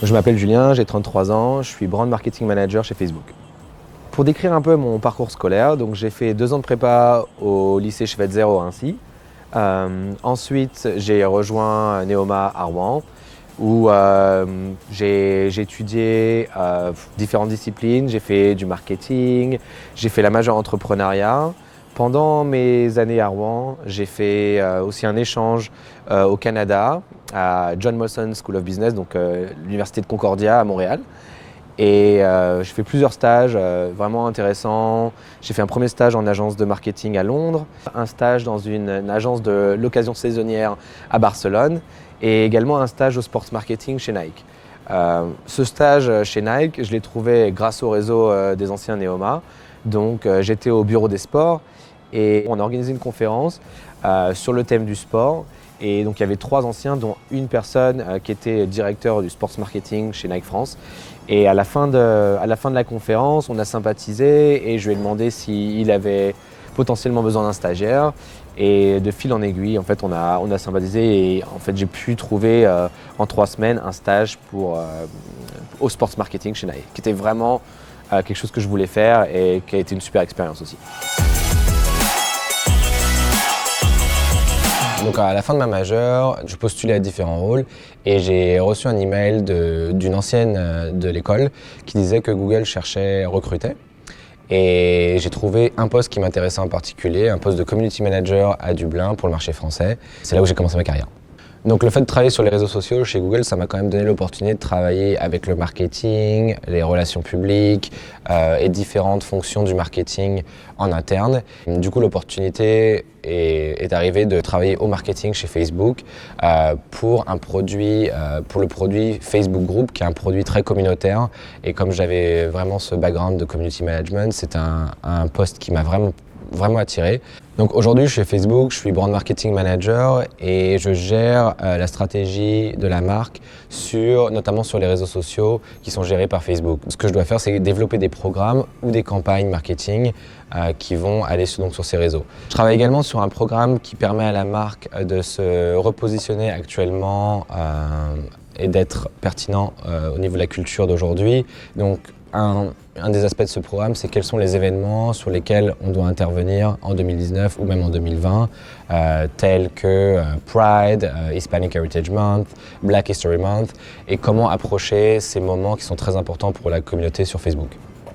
Je m'appelle Julien, j'ai 33 ans, je suis brand marketing manager chez Facebook. Pour décrire un peu mon parcours scolaire, donc j'ai fait 2 ans de prépa au lycée Schweitzer à Ainsi. Ensuite, j'ai rejoint Neoma à Rouen où j'ai étudié différentes disciplines. J'ai fait du marketing, j'ai fait la majeure entrepreneuriat. Pendant mes années à Rouen, j'ai fait aussi un échange au Canada, à John Molson School of Business, donc l'université de Concordia à Montréal. Et j'ai fait plusieurs stages vraiment intéressants. J'ai fait un premier stage en agence de marketing à Londres, un stage dans une agence de l'occasion saisonnière à Barcelone et également un stage au sports marketing chez Nike. Ce stage chez Nike, je l'ai trouvé grâce au réseau des anciens Neoma. Donc j'étais au bureau des sports et on a organisé une conférence sur le thème du sport. Et donc il y avait 3 anciens, dont une personne qui était directeur du sports marketing chez Nike France. Et à la fin de la conférence, on a sympathisé et je lui ai demandé s'il avait potentiellement besoin d'un stagiaire. Et de fil en aiguille, en fait, on a sympathisé et en fait, j'ai pu trouver en 3 semaines un stage au sports marketing chez Nike, qui était vraiment quelque chose que je voulais faire et qui a été une super expérience aussi. Donc à la fin de ma majeure, je postulais à différents rôles et j'ai reçu un email d'une ancienne de l'école qui disait que Google recrutait. Et j'ai trouvé un poste qui m'intéressait en particulier, un poste de community manager à Dublin pour le marché français. C'est là où j'ai commencé ma carrière. Donc le fait de travailler sur les réseaux sociaux chez Google, ça m'a quand même donné l'opportunité de travailler avec le marketing, les relations publiques et différentes fonctions du marketing en interne. Du coup, l'opportunité est arrivée de travailler au marketing chez Facebook pour le produit Facebook Group, qui est un produit très communautaire. Et comme j'avais vraiment ce background de community management, c'est un poste qui m'a vraiment attiré. Donc aujourd'hui, chez Facebook, je suis brand marketing manager et je gère la stratégie de la marque notamment sur les réseaux sociaux qui sont gérés par Facebook. Ce que je dois faire, c'est développer des programmes ou des campagnes marketing qui vont aller sur ces réseaux. Je travaille également sur un programme qui permet à la marque de se repositionner actuellement et d'être pertinent au niveau de la culture d'aujourd'hui. Donc, un des aspects de ce programme, c'est quels sont les événements sur lesquels on doit intervenir en 2019 ou même en 2020, tels que Pride, Hispanic Heritage Month, Black History Month, et comment approcher ces moments qui sont très importants pour la communauté sur Facebook.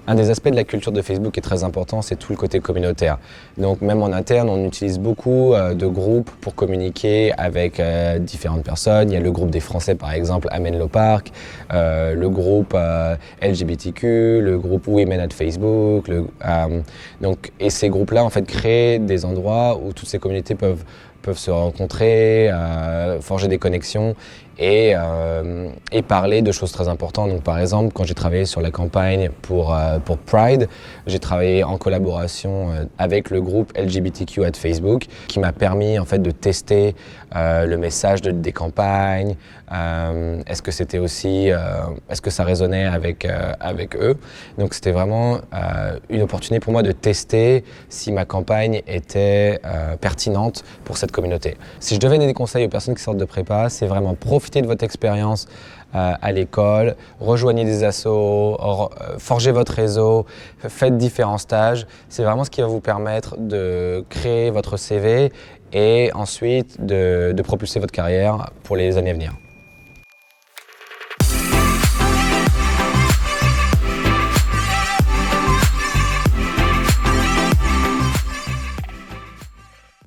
Un des aspects de la culture de Facebook qui est très important, c'est tout le côté communautaire. Donc même en interne, on utilise beaucoup de groupes pour communiquer avec différentes personnes. Il y a le groupe des Français par exemple à Menlo Park, le groupe LGBTQ, le groupe Women at Facebook. Et ces groupes-là en fait créent des endroits où toutes ces communautés peuvent se rencontrer, forger des connexions et parler de choses très importantes. Donc, par exemple, quand j'ai travaillé sur la campagne pour Pride, j'ai travaillé en collaboration avec le groupe LGBTQ at Facebook qui m'a permis en fait, de tester le message des campagnes. Est-ce que ça résonnait avec eux? Donc c'était vraiment une opportunité pour moi de tester si ma campagne était pertinente pour cette communauté. Si je devais donner des conseils aux personnes qui sortent de prépa, c'est vraiment profiter de votre expérience à l'école, rejoignez des assos, forgez votre réseau, faites différents stages. C'est vraiment ce qui va vous permettre de créer votre CV et ensuite de propulser votre carrière pour les années à venir.